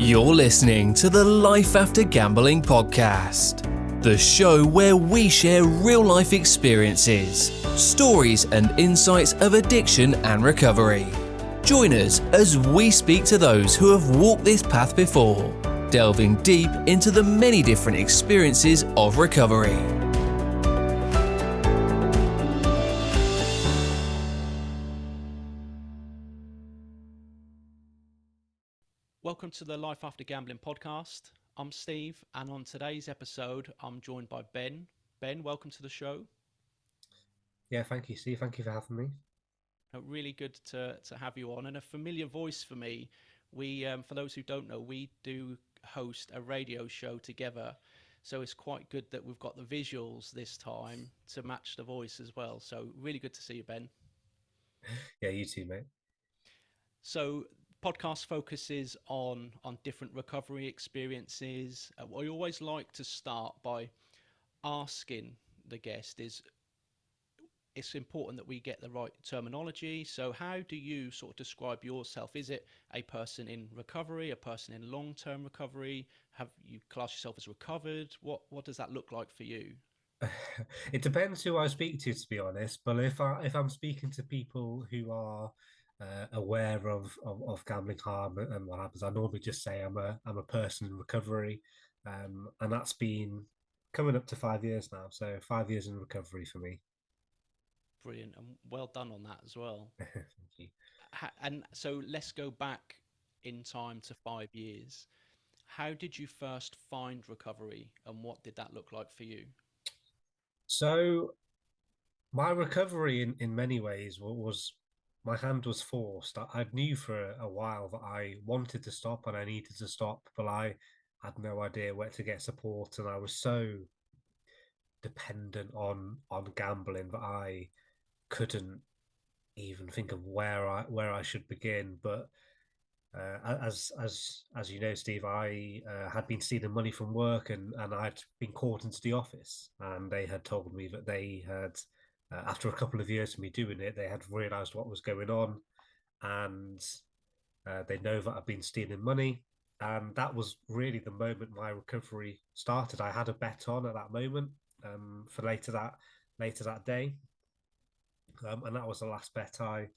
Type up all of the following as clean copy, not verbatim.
You're listening to the Life After Gambling podcast, the show where we share real-life experiences, stories and insights of addiction and recovery. Join us as we speak to those who have walked this path before, delving deep into the many different experiences of recovery. Welcome to the Life After Gambling podcast. I'm Steve, and on today's episode, I'm joined by Ben. Ben, welcome to the show. Yeah, thank you, Steve. Thank you for having me. Really good to have you on, and a familiar voice for me. We, for those who don't know, we do host a radio show together, so it's quite good that we've got the visuals this time to match the voice as well. So really good to see you, Ben. Yeah, you too, mate. So podcast focuses on different recovery experiences. I always like to start by asking the guest is it's important that we get the right terminology. So how do you sort of describe yourself? Is it a person in recovery, a person in long-term recovery? Have you class yourself as recovered? What does that look like for you? It depends who I speak to be honest. But if I'm speaking to people who are aware of gambling harm and what happens, I normally just say I'm a person in recovery, and that's been coming up to 5 years now. So 5 years in recovery for me. Brilliant, and well done on that as well. Thank you. And so let's go back in time to 5 years. How did you first find recovery, and what did that look like for you? So my recovery in many ways was my hand was forced. I knew for a while that I wanted to stop and I needed to stop, but I had no idea where to get support, and I was so dependent on gambling that I couldn't even think of where I should begin. But as you know, Steve, I had been stealing money from work, and I'd been caught into the office, and they had told me that they had, after a couple of years of me doing it, they had realised what was going on, and they know that I've been stealing money, and that was really the moment my recovery started. I had a bet on at that moment for later that day, and that was the last bet I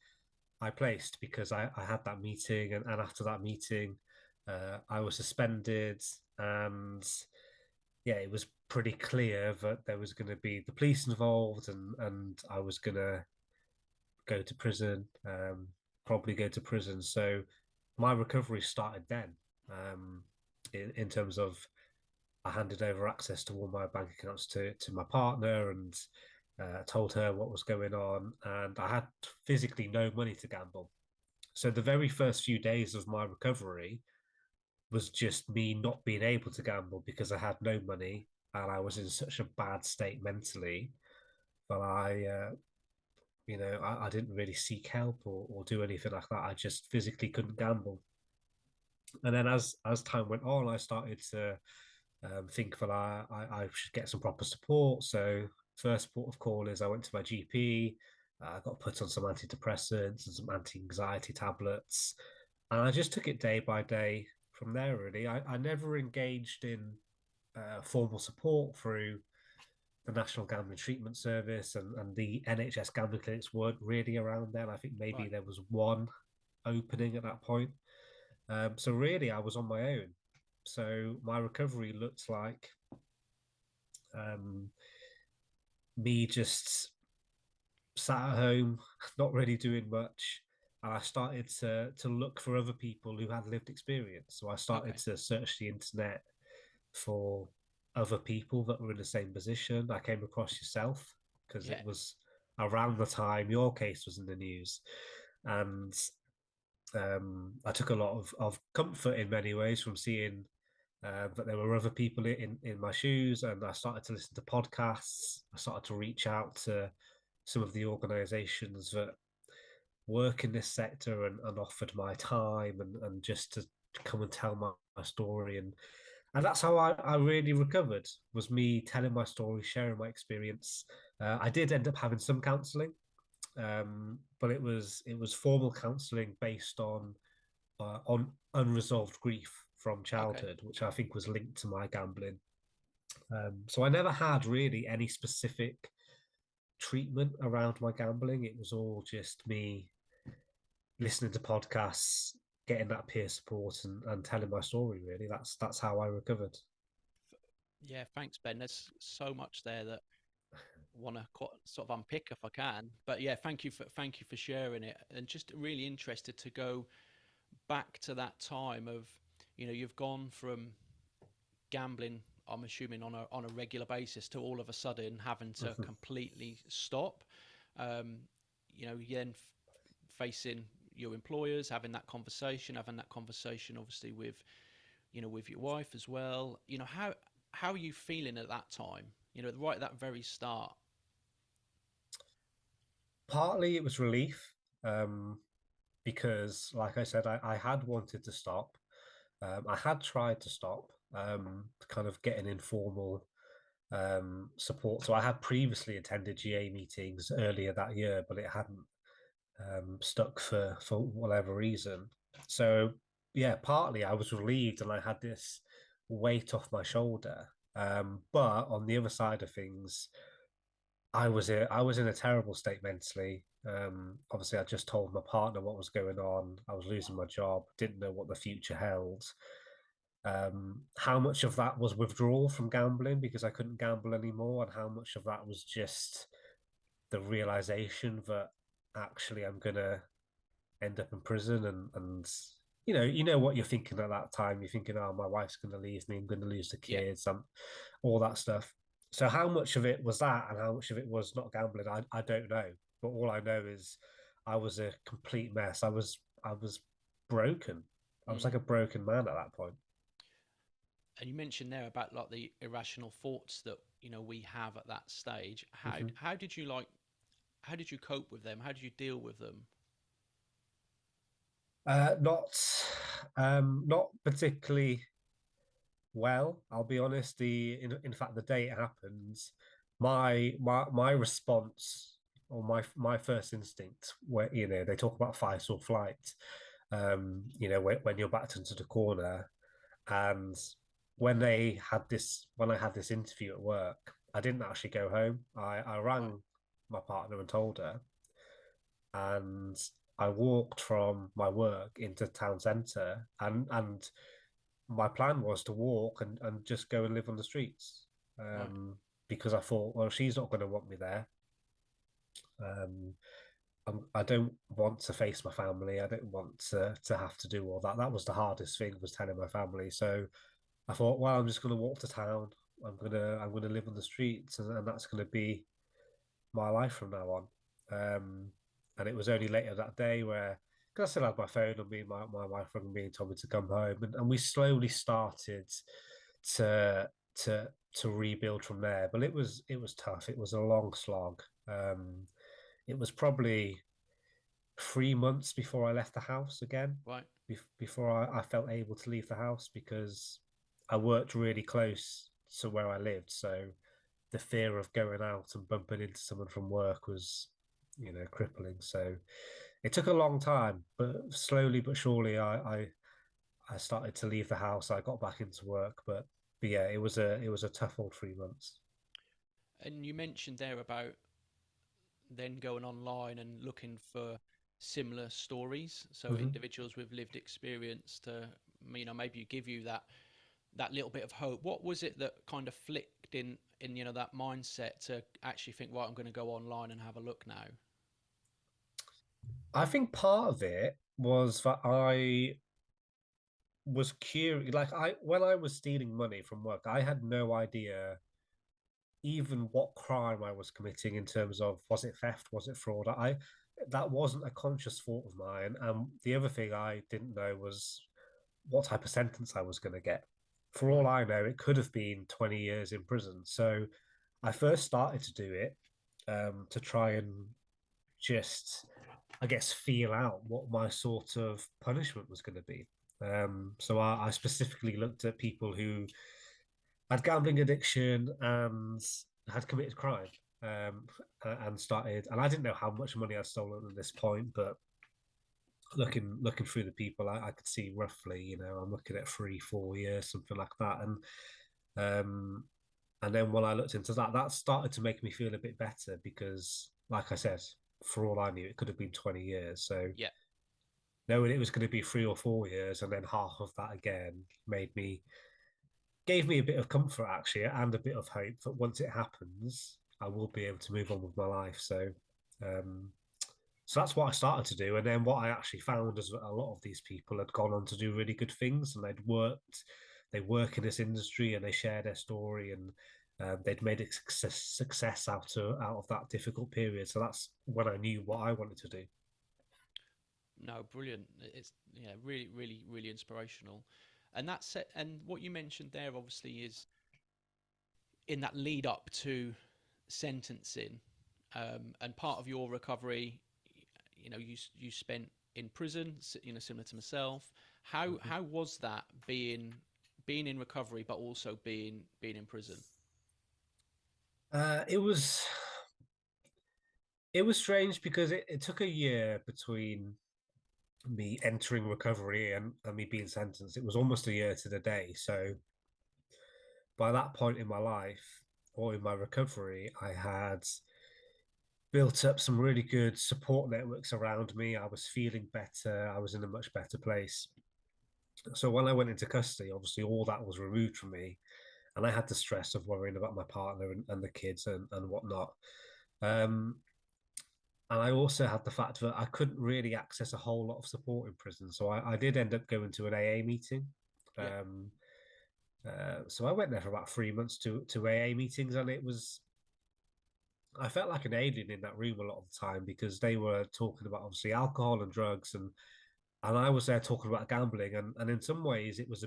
placed because I had that meeting, and after that meeting, I was suspended, and yeah, it was pretty clear that there was going to be the police involved, and I was going to go to prison, probably go to prison. So my recovery started then, in terms of I handed over access to all my bank accounts to my partner, and told her what was going on, and I had physically no money to gamble. So the very first few days of my recovery was just me not being able to gamble because I had no money and I was in such a bad state mentally that I didn't really seek help or do anything like that. I just physically couldn't gamble. And then as time went on, I started to think that I should get some proper support. So first port of call is I went to my GP. I got put on some antidepressants and some anti-anxiety tablets, and I just took it day by day from there. Really, I never engaged in formal support through the National Gambling Treatment Service, and the NHS gambling clinics weren't really around then. I think maybe Right. there was one opening at that point. So really, I was on my own. So my recovery looked like um, me just sat at home, not really doing much. And I started to look for other people who had lived experience. So I started Okay. to search the internet for other people that were in the same position. I came across yourself because Yeah. it was around the time your case was in the news. And I took a lot of comfort in many ways from seeing that there were other people in my shoes, and I started to listen to podcasts. I started to reach out to some of the organisations that work in this sector, and offered my time, and just to come and tell my story, and that's how I really recovered, was me telling my story, sharing my experience. I did end up having some counselling, but it was formal counselling based on unresolved grief from Okay. childhood, which I think was linked to my gambling. So I never had really any specific treatment around my gambling. It was all just me listening to podcasts, getting that peer support, and telling my story. Really, that's how I recovered. Yeah, thanks, Ben. There's so much there that I want to sort of unpick if I can. But yeah, thank you for sharing it, and just really interested to go back to that time of, you've gone from gambling, I'm assuming on a regular basis, to all of a sudden having to completely stop. Um, you then facing your employers, having that conversation, obviously with your wife as well. How are you feeling at that time? Right at that very start. Partly it was relief, um, because, like I said, I had wanted to stop. I had tried to stop, kind of getting informal support. So I had previously attended GA meetings earlier that year, but it hadn't stuck for whatever reason. So yeah, partly I was relieved and I had this weight off my shoulder. But on the other side of things, I was in a terrible state mentally. Obviously, I just told my partner what was going on. I was losing my job, didn't know what the future held. How much of that was withdrawal from gambling because I couldn't gamble anymore, and how much of that was just the realization that actually I'm gonna end up in prison, and you know what you're thinking at that time. You're thinking, oh, my wife's gonna leave me, I'm gonna lose the Yeah. kids, all that stuff. So how much of it was that, and how much of it was not gambling, I don't know. But all I know is I was a complete mess. I was broken. I was Mm. like a broken man at that point. And you mentioned there about like the irrational thoughts that we have at that stage. How Mhm. how did you like how did you cope with them? How did you deal with them? Not, not particularly well. I'll be honest. In fact, the day it happens, my response, or my first instinct, where they talk about fight or flight. When you're backed into the corner, and when I had this interview at work, I didn't actually go home. I Right. rang my partner and told her, and I walked from my work into town centre, and my plan was to walk and just go and live on the streets, Right. um, because I thought, well, she's not going to want me there. Um, I don't want to face my family. I don't want to have to do all that. That was the hardest thing, was telling my family. So I thought, well, I'm just going to walk to town. I'm gonna live on the streets, and that's going to be my life from now on. Um, and it was only later that day where, because I still had my phone on me, my wife rang me and told me to come home, and we slowly started to to rebuild from there. But it was tough. It was a long slog. It was probably 3 months before I left the house again, Right. before I felt able to leave the house, because I worked really close to where I lived. So the fear of going out and bumping into someone from work was, crippling. So it took a long time, but slowly but surely I started to leave the house. I got back into work, but yeah, it was a tough old 3 months. And you mentioned there about then going online and looking for similar stories, so Mm-hmm. individuals with lived experience to, maybe give you that little bit of hope. What was it that kind of flicked in that mindset to actually think, right, I'm going to go online and have a look now? I think part of it was that I was curious. Like, when I was stealing money from work, I had no idea even what crime I was committing, in terms of, was it theft, was it fraud. That wasn't a conscious thought of mine. And the other thing I didn't know was what type of sentence I was going to get. For all Right. I know, it could have been 20 years in prison. So I first started to do it, to try and just, I guess, feel out what my sort of punishment was going to be. So I specifically looked at people who had gambling addiction and had committed crime, and I didn't know how much money I'd stolen at this point, but looking through the people, I could see roughly, I'm looking at 3, 4 years, something like that. And then when I looked into that, that started to make me feel a bit better because, like I said, for all I knew, it could have been 20 years. So Yeah. knowing it was going to be 3 or 4 years and then half of that again gave me a bit of comfort actually, and a bit of hope that once it happens, I will be able to move on with my life. Um, so that's what I started to do. And then what I actually found is that a lot of these people had gone on to do really good things, and they work in this industry, and they share their story, and they'd made a success out of that difficult period. So that's when I knew what I wanted to do. No, brilliant. It's yeah, really, really, really inspirational. And that's it. And what you mentioned there, obviously, is in that lead up to sentencing, and part of your recovery, you spent in prison, similar to myself. How was that being in recovery, but also being in prison? Uh, it was it was strange because it took a year between me entering recovery and me being sentenced. It was almost a year to the day. So by that point in my life or in my recovery, I had built up some really good support networks around me. I was feeling better. I was in a much better place. So when I went into custody, obviously all that was removed from me, and I had the stress of worrying about my partner and the kids and whatnot. Um, and I also had the fact that I couldn't really access a whole lot of support in prison. So I did end up going to an AA meeting. Yeah, Um, so I went there for about 3 months to AA meetings, and I felt like an alien in that room a lot of the time because they were talking about obviously alcohol and drugs, and I was there talking about gambling, and in some ways it was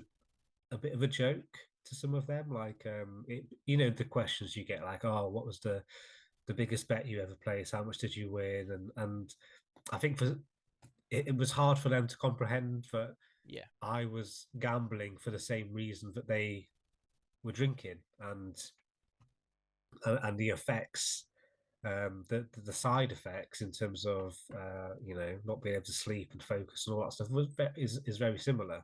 a bit of a joke to some of them. Like the questions you get, like, oh, what was the biggest bet you ever placed? How much did you win? And I think it was hard for them to comprehend that yeah, I was gambling for the same reason that they were drinking, and the effects, the side effects in terms of not being able to sleep and focus and all that stuff is very similar.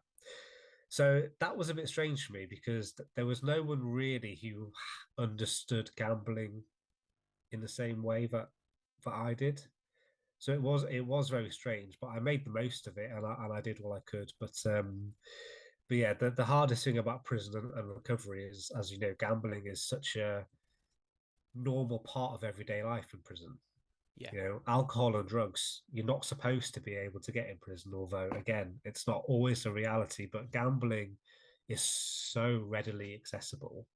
So that was a bit strange for me because there was no one really who understood gambling in the same way that I did. So it was very strange, but I made the most of it, and I did what I could. But yeah, the hardest thing about prison and recovery is, as you know, gambling is such a normal part of everyday life in prison. yeah, Alcohol and drugs, you're not supposed to be able to get in prison, although, again, it's not always a reality. But gambling is so readily accessible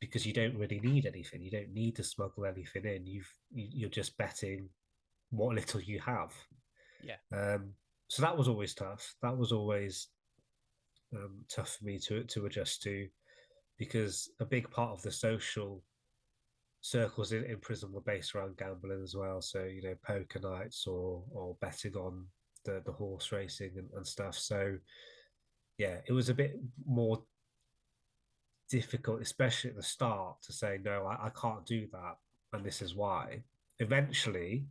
because you don't really need anything. You don't need to smuggle anything in. You're just betting what little you have. yeah, So that was always tough. That was always tough for me to adjust to, because a big part of the social circles in prison were based around gambling as well. So poker nights or betting on the horse racing and stuff. So yeah, it was a bit more difficult, especially at the start, to say no, I can't do that, and this is why. Eventually,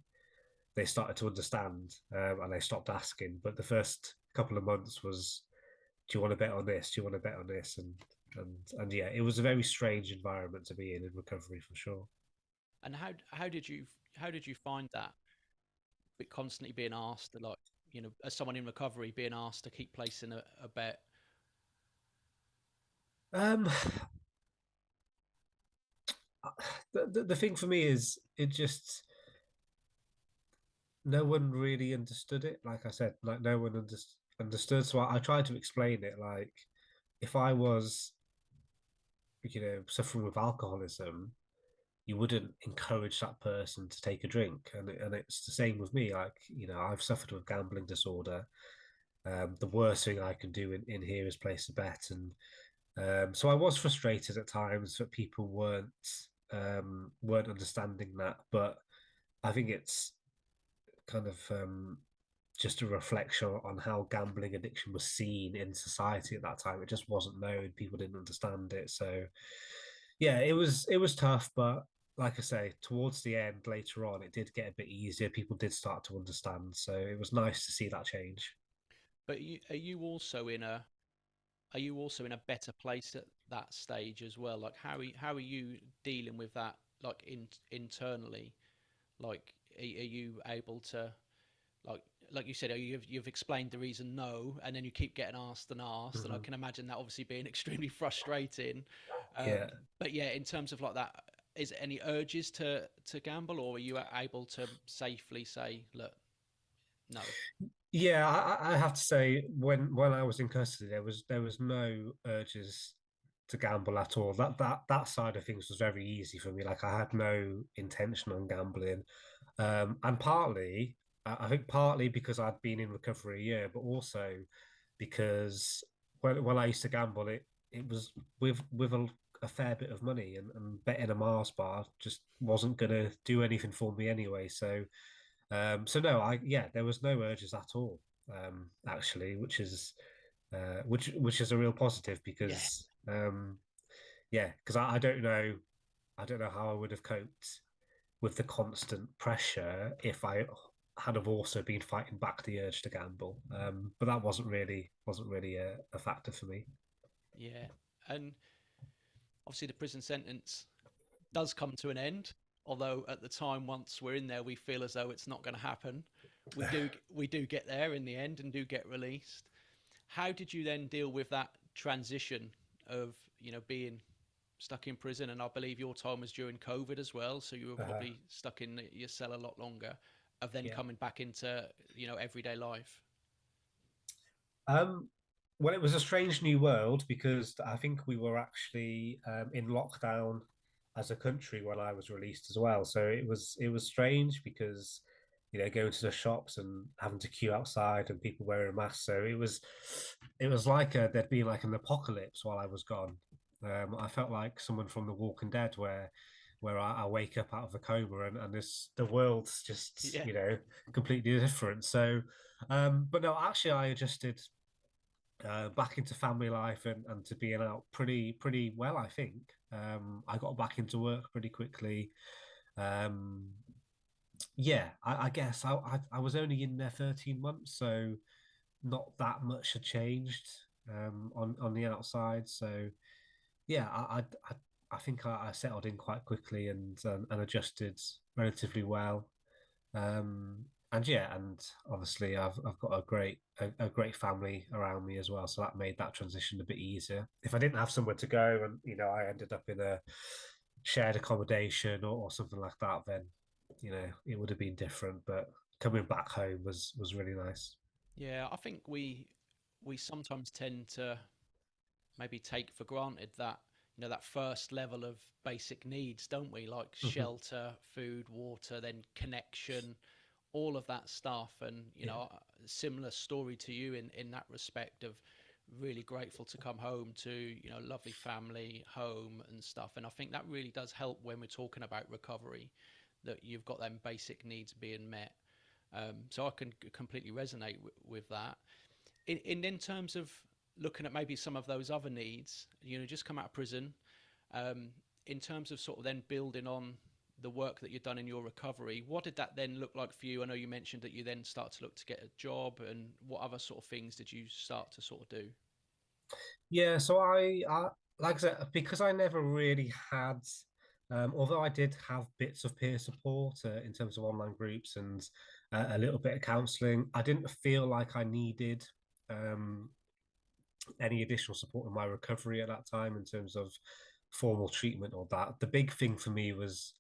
they started to understand, and they stopped asking. But the first couple of months was, do you want to bet on this? Do you want to bet on this? And yeah, it was a very strange environment to be in recovery for sure. and how did you find that, but constantly being asked, like, as someone in recovery, being asked to keep placing a bet? Um, the thing for me is, it just, no one really understood it. Like I said, like no one understood. So I tried to explain it. Like, if I was, suffering with alcoholism, you wouldn't encourage that person to take a drink, and it's the same with me. Like, I've suffered with gambling disorder. The worst thing I can do in here is place a bet, and so I was frustrated at times that people weren't understanding that. But I think it's kind of just a reflection on how gambling addiction was seen in society at that time. It just wasn't known. People didn't understand it. So yeah, it was tough, but like I say, towards the end, later on, it did get a bit easier. People did start to understand, so it was nice to see that change. But are you also in a better place at that stage as well? Like how are you dealing with that like internally? Like are you able to like you said, you've explained the reason no, and then you keep getting asked and asked, and I Hmm. can imagine that obviously being extremely frustrating. Um, Yeah. but yeah, in terms of like that, is there any urges to gamble, or are you able to safely say, look, no? Yeah, I have to say, when I was in custody, there was no urges to gamble at all. That side of things was very easy for me. Like I had no intention on gambling, and partly, I think partly because I'd been in recovery a year, but also because when I used to gamble, it was with a fair bit of money, and betting a Mars bar just wasn't gonna do anything for me anyway. So no, yeah, there was no urges at all, actually, which is a real positive Yeah, because yeah, because I don't know how I would have coped with the constant pressure if I had have also been fighting back the urge to gamble. But that wasn't really a factor for me. yeah, and obviously the prison sentence does come to an end. Although at the time, once we're in there, we feel as though it's not going to happen. We do get there in the end and do get released. How did you then deal with that transition of being stuck in prison? And I believe your time was during COVID as well, so you were Uh, probably stuck in your cell a lot longer. Of then yeah. coming back into everyday life. Um, well, it was a strange new world because I think we were actually in lockdown as a country when I was released as well. So it was strange because going to the shops and having to queue outside and people wearing masks. So it was like there'd been like an apocalypse while I was gone. I felt like someone from The Walking Dead, where I wake up out of a coma and the world's just Yeah, completely different. So, but no, actually, I adjusted back into family life and to being out pretty well, I think. I got back into work pretty quickly. Um, yeah, I guess I was only in there 13 months, so not that much had changed on the outside. So yeah, I think I settled in quite quickly and adjusted relatively well. And yeah, and obviously I've got a great family around me as well, so that made that transition a bit easier. If I didn't have somewhere to go and I ended up in a shared accommodation or something like that, then it would have been different. But coming back home was really nice. yeah. I think we sometimes tend to maybe take for granted that that first level of basic needs, don't we? Like Mhm. shelter, food, water, then connection, all of that stuff. And Yeah. similar story to you in that respect of really grateful to come home to lovely family, home and stuff. And I think that really does help when we're talking about recovery, that you've got them basic needs being met. So I can completely resonate with that in terms of looking at maybe some of those other needs, just come out of prison, um, in terms of sort of then building on the work that you've done in your recovery, what did that then look like for you? I know you mentioned that you then start to look to get a job, and what other sort of things did you start to sort of do? Yeah, so I like I said, because I never really had, although I did have bits of peer support in terms of online groups and a little bit of counselling, I didn't feel like I needed um, any additional support in my recovery at that time in terms of formal treatment or that. The big thing for me was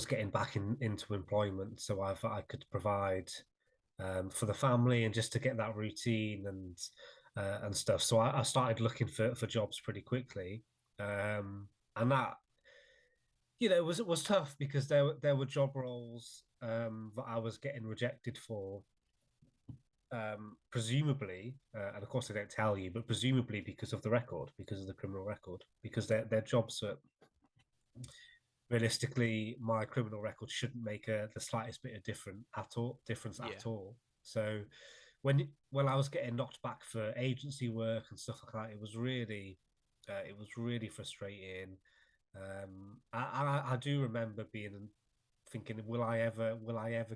getting back into employment, so I could provide for the family and just to get that routine and stuff. So I started looking for jobs pretty quickly, and that it was tough because there were job roles that I was getting rejected for, presumably, and of course they don't tell you, but presumably because of the record, because of the criminal record, because they're jobs that realistically my criminal record shouldn't make the slightest bit of difference Yeah, at all. So when I was getting knocked back for agency work and stuff like that, it was really frustrating. I do remember being thinking, will I ever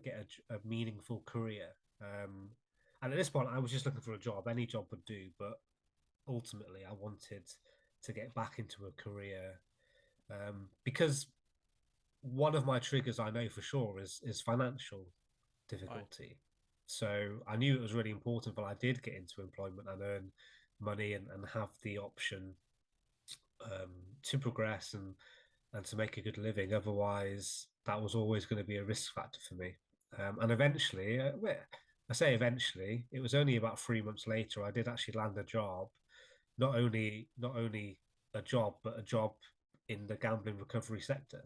get a meaningful career? And at this point, I was just looking for a job. Any job would do, but ultimately, I wanted to get back into a career because one of my triggers I know for sure is financial Right. difficulty. So I knew it was really important, but I did get into employment and earn money and have the option to progress and to make a good living. Otherwise, that was always going to be a risk factor for me. And eventually, I say eventually, it was only about 3 months later I did actually land a job. Not only a job, but a job in the gambling recovery sector,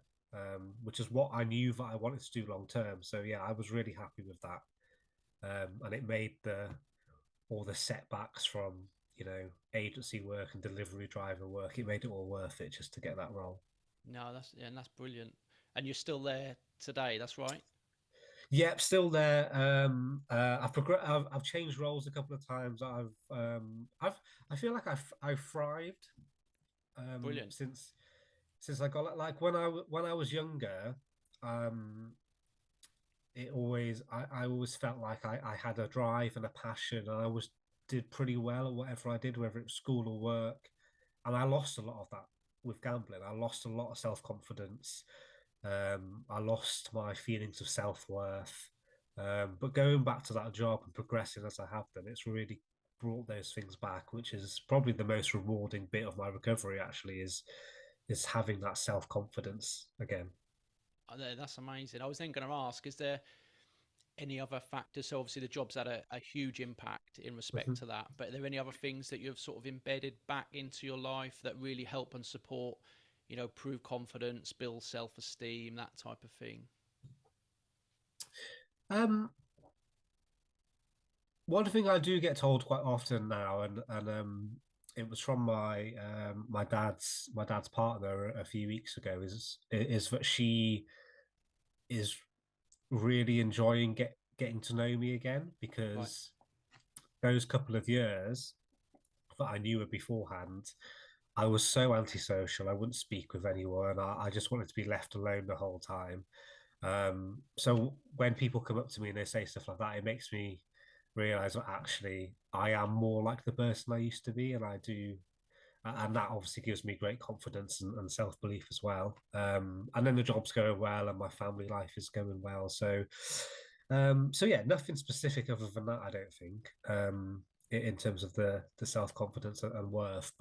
which is what I knew that I wanted to do long term. So yeah, I was really happy with that, and it made the all the setbacks from agency work and delivery driver work. It made it all worth it just to get that role. No, that's yeah, and that's brilliant. And you're still there today. That's right. Yep, still there. I've changed roles a couple of times. I feel like I've thrived Brilliant. since I got like when I was younger. Um, I always felt like I had a drive and a passion, and I always did pretty well at whatever I did, whether it was school or work. And I lost a lot of that with gambling. I lost a lot of self confidence. I lost my feelings of self worth. But going back to that job and progressing as I have done, it's really brought those things back, which is probably the most rewarding bit of my recovery. Actually, is having that self confidence again. That's amazing. I was then going to ask, is there any other factors? So obviously the job's had a huge impact in respect to that, but are there any other things that you've sort of embedded back into your life that really help and support, prove confidence, build self-esteem, that type of thing? Um, One thing I do get told quite often now, and it was from my dad's partner a few weeks ago, is that she is really enjoying getting to know me again Right. because those couple of years that I knew her beforehand, I was so antisocial. I wouldn't speak with anyone. I just wanted to be left alone the whole time. So when people come up to me and they say stuff like that, it makes me realize that actually I am more like the person I used to be, and I do, and that obviously gives me great confidence and self belief as well. And then the job's going well, and my family life is going well. So yeah, nothing specific other than that, I don't think. In terms of the self confidence and worth,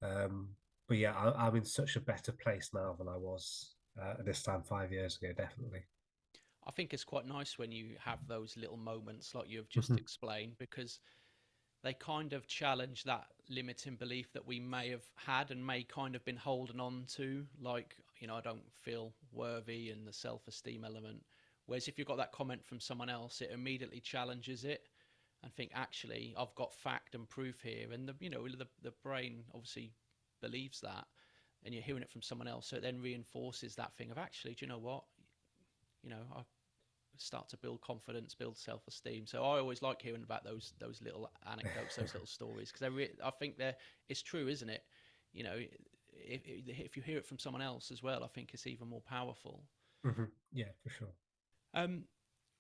um, but yeah, I'm in such a better place now than I was at this time 5 years ago, definitely. I think it's quite nice when you have those little moments like you've just Mhm. explained, because they kind of challenge that limiting belief that we may have had and may kind of been holding on to, like, I don't feel worthy, and the self-esteem element. Whereas if you've got that comment from someone else, it immediately challenges it and think, actually, I've got fact and proof here. And the brain obviously believes that, and you're hearing it from someone else, so it then reinforces that thing of, actually, do you know what, I start to build confidence, build self-esteem. So I always like hearing about those little anecdotes, those little stories, because I think it's true, isn't it? If you hear it from someone else as well, I think it's even more powerful. Yeah, for sure. Um,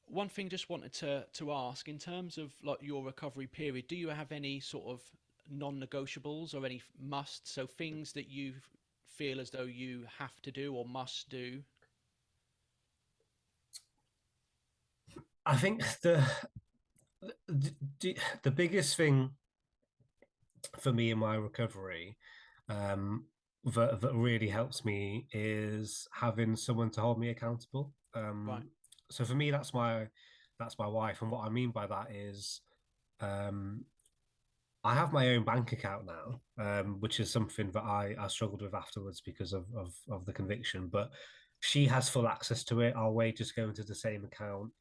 One thing just wanted to ask, in terms of like your recovery period, do you have any sort of non-negotiables or any musts? So things that you feel as though you have to do or must do. I think the biggest thing for me in my recovery, um, that really helps me is having someone to hold me accountable. Right. So for me, that's my wife, and what I mean by that is, um, I have my own bank account now, which is something that I struggled with afterwards because of the conviction. But she has full access to it. Our wages go into the same account.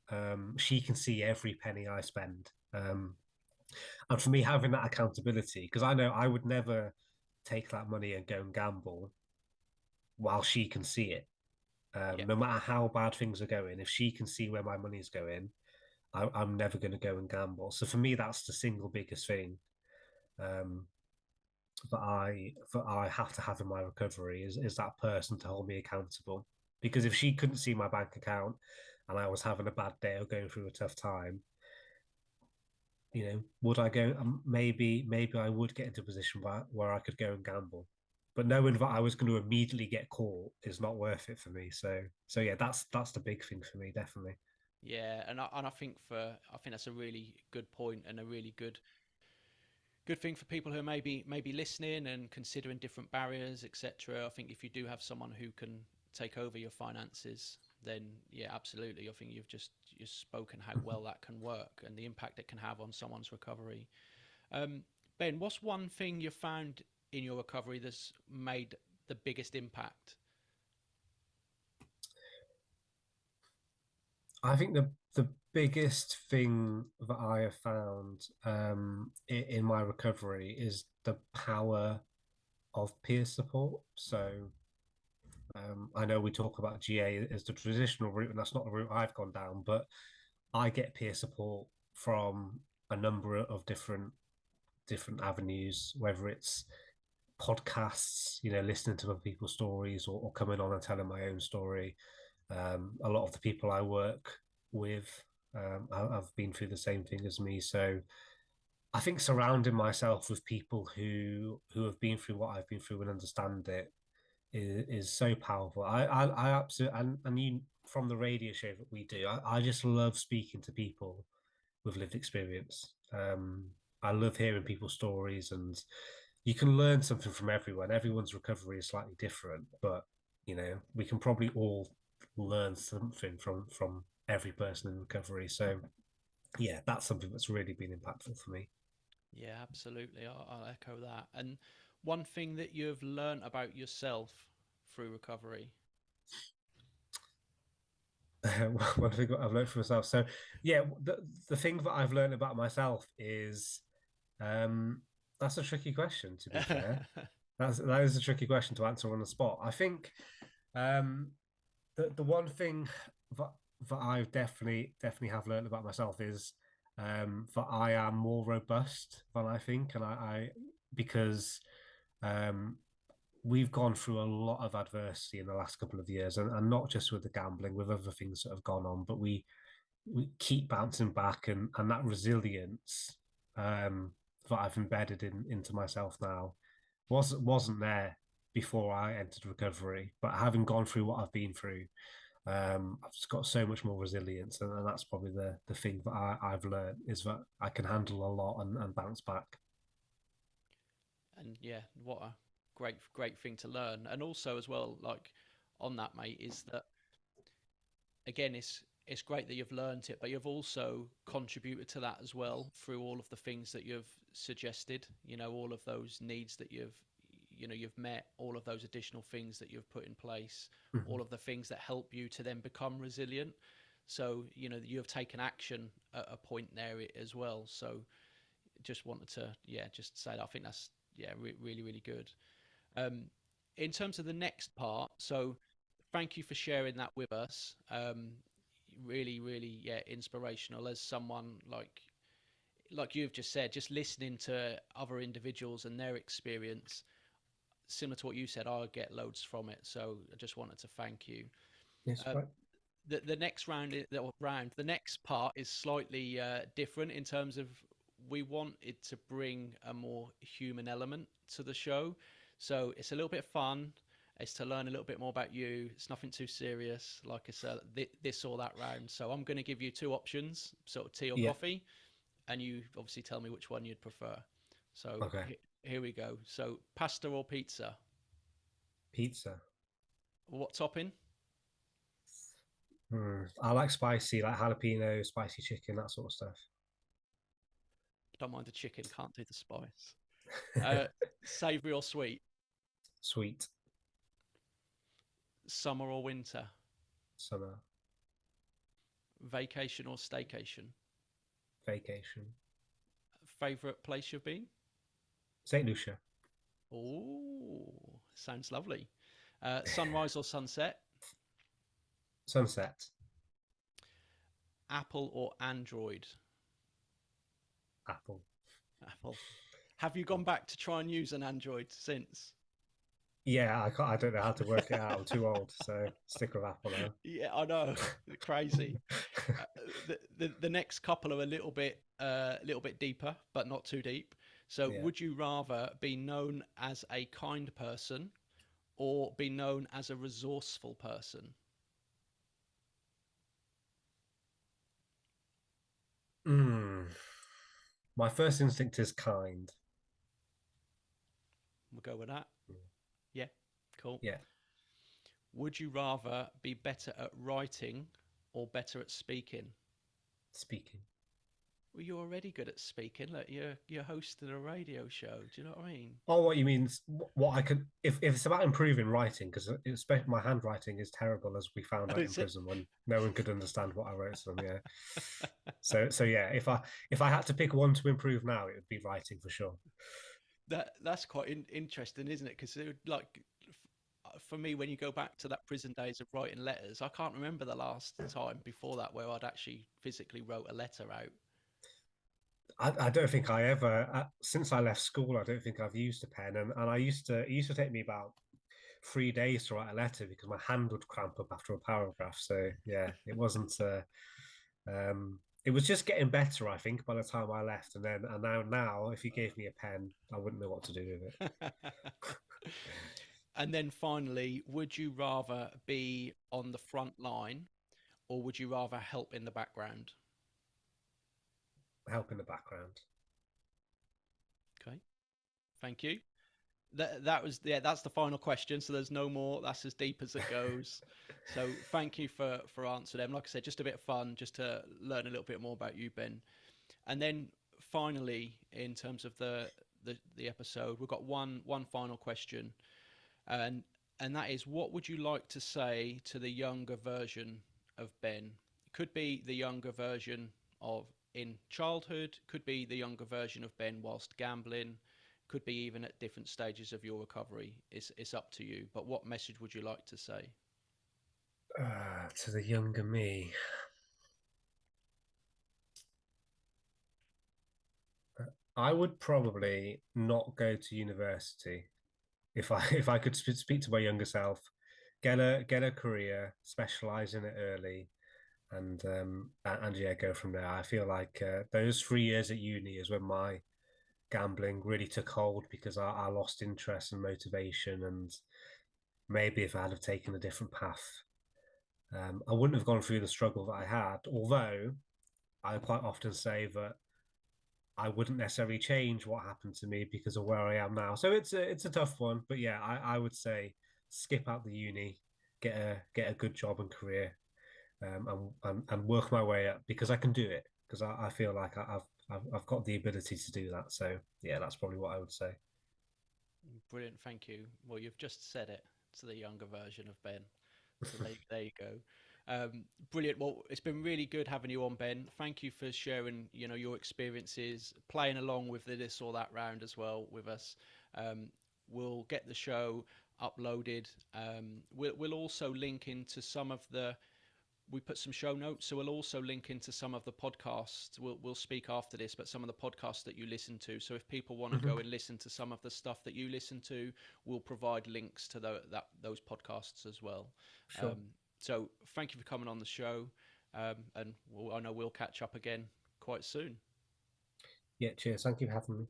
She can see every penny I spend. And for me, having that accountability, because I know I would never take that money and go and gamble while she can see it. Yeah. No matter how bad things are going, if she can see where my money's going, I'm never going to go and gamble. So for me, that's the single biggest thing. Um, that I have to have in my recovery is that person to hold me accountable. Because if she couldn't see my bank account and I was having a bad day or going through a tough time, would I go? Maybe I would get into a position where I could go and gamble, but knowing that I was going to immediately get caught is not worth it for me. So yeah, that's the big thing for me, definitely. Yeah, and I think that's a really good point and a really good thing for people who are maybe listening and considering different barriers, etc. I think if you do have someone who can take over your finances, then yeah, absolutely. I think you've spoken how well that can work and the impact it can have on someone's recovery. Um, Ben, what's one thing you found in your recovery that's made the biggest impact? I think the biggest thing that I have found in my recovery is the power of peer support. So I know we talk about GA as the traditional route, and that's not the route I've gone down, but I get peer support from a number of different avenues, whether it's podcasts, listening to other people's stories or coming on and telling my own story. A lot of the people I work with have been through the same thing as me. So I think surrounding myself with people who have been through what I've been through and understand it is so powerful. I absolutely and you from the radio show that we do, I just love speaking to people with lived experience. I love hearing people's stories, and you can learn something from everyone. Everyone's recovery is slightly different, but we can probably all learn something from every person in recovery. So yeah, that's something that's really been impactful for me. Yeah, absolutely. I'll echo that. And one thing that you've learned about yourself through recovery. One thing that I've learned for myself. So yeah, the thing that I've learned about myself is um, that's a tricky question. To be fair, that is a tricky question to answer on the spot. I think um, the one thing that I've definitely have learned about myself is that I am more robust than I think, and I because um, we've gone through a lot of adversity in the last couple of years, and not just with the gambling, with other things that have gone on, but we keep bouncing back, and that resilience that I've embedded into myself now wasn't there before I entered recovery. But having gone through what I've been through, I've just got so much more resilience, and that's probably the thing that I've learned is that I can handle a lot and bounce back. And yeah, what a great thing to learn. And also as well, like on that, mate, is that again, it's great that you've learned it, but you've also contributed to that as well through all of the things that you've suggested. All of those needs that you've met, all of those additional things that you've put in place, Mm-hmm. all of the things that help you to then become resilient. So you have taken action at a point there as well. So just wanted to just say that I think that's really really good. Um, in terms of the next part, so thank you for sharing that with us. Really, really, yeah, inspirational as someone like you've just said, just listening to other individuals and their experience, similar to what you said, I get loads from it. So I just wanted to thank you. Yes, Um, right. the next the next part is slightly different in terms of we want it to bring a more human element to the show. So it's a little bit fun. It's to learn a little bit more about you. It's nothing too serious, like I said, this or that round. So I'm going to give you two options, sort of tea or Yeah. coffee, and you obviously tell me which one you'd prefer. So Okay. here we go. So pasta or pizza? Pizza. What topping? I like spicy, like jalapeno, spicy chicken, that sort of stuff. Don't mind the chicken, can't do the spice. Savory or sweet? Sweet. Summer or winter? Summer. Vacation or staycation? Vacation. Favorite place you've been? St. Lucia. Oh, sounds lovely. Sunrise or sunset? Sunset. Apple or Android? Apple. Apple. Have you gone back to try and use an Android since? Yeah, I don't know how to work it out. I'm too old, so stick with Apple now. Yeah, I know. Crazy. The next couple are a little bit deeper, but not too deep. So, Yeah. would you rather be known as a kind person or be known as a resourceful person? My first instinct is kind. We'll go with that. Yeah, cool. Yeah, Would you rather be better at writing or better at speaking? speaking. Well, you're already good at speaking. Look, you're hosting a radio show. Do you know what I mean? Oh, what you mean? What I could, if it's about improving writing, because especially my handwriting is terrible, as we found out in Is it? prison when no one could understand what I wrote to them. Yeah. So yeah, if I had to pick one to improve now, it would be writing for sure. That's quite interesting, isn't it? Because like for me, when you go back to that prison days of writing letters, I can't remember the last time before that where I'd actually physically wrote a letter out. I don't think I ever, since I left school, I don't think I've used a pen, and it used to take me about 3 days to write a letter because my hand would cramp up after a paragraph. So yeah, it wasn't. It was just getting better, I think, by the time I left, and now, if you gave me a pen, I wouldn't know what to do with it. And then finally, would you rather be on the front line or would you rather help in the background? Help in the background. Okay, thank you. That's the final question. So there's no more. That's as deep as it goes. So thank you for answering them. Like I said, just a bit of fun, just to learn a little bit more about you, Ben. And then finally, in terms of the episode, we've got one final question, and that is, what would you like to say to the younger version of Ben? It could be the younger version of in childhood, could be the younger version of Ben whilst gambling, could be even at different stages of your recovery. It's up to you. But what message would you like to say? To the younger me. I would probably not go to university if I could speak to my younger self. Get a career, specialize in it early, and yeah, go from there. I feel like those 3 years at uni is when my gambling really took hold because I lost interest and motivation, and maybe if I had have taken a different path, I wouldn't have gone through the struggle that I had. Although I quite often say that I wouldn't necessarily change what happened to me because of where I am now. So it's a tough one, but yeah, I would say skip out the uni, get a good job and career, and work my way up because I can do it because I feel like I've got the ability to do that. So yeah, that's probably what I would say. Brilliant, thank you. Well, you've just said it to the younger version of Ben. So there you go. Brilliant. Well, it's been really good having you on, Ben. Thank you for sharing, your experiences, playing along with the this or that round as well with us. We'll get the show uploaded. We'll also link into some of we put some show notes, so we'll also link into some of the podcasts. We'll speak after this, but some of the podcasts that you listen to. So if people want to go and listen to some of the stuff that you listen to, we'll provide links to those podcasts as well. Sure. So thank you for coming on the show, and I know we'll catch up again quite soon. Yeah, cheers. Thank you for having me.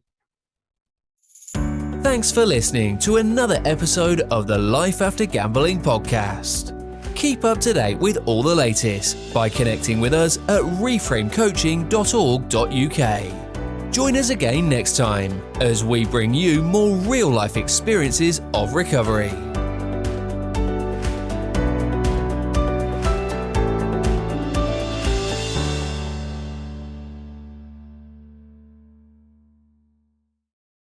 Thanks for listening to another episode of the Life After Gambling podcast. Keep up to date with all the latest by connecting with us at reframecoaching.org.uk. Join us again next time as we bring you more real-life experiences of recovery.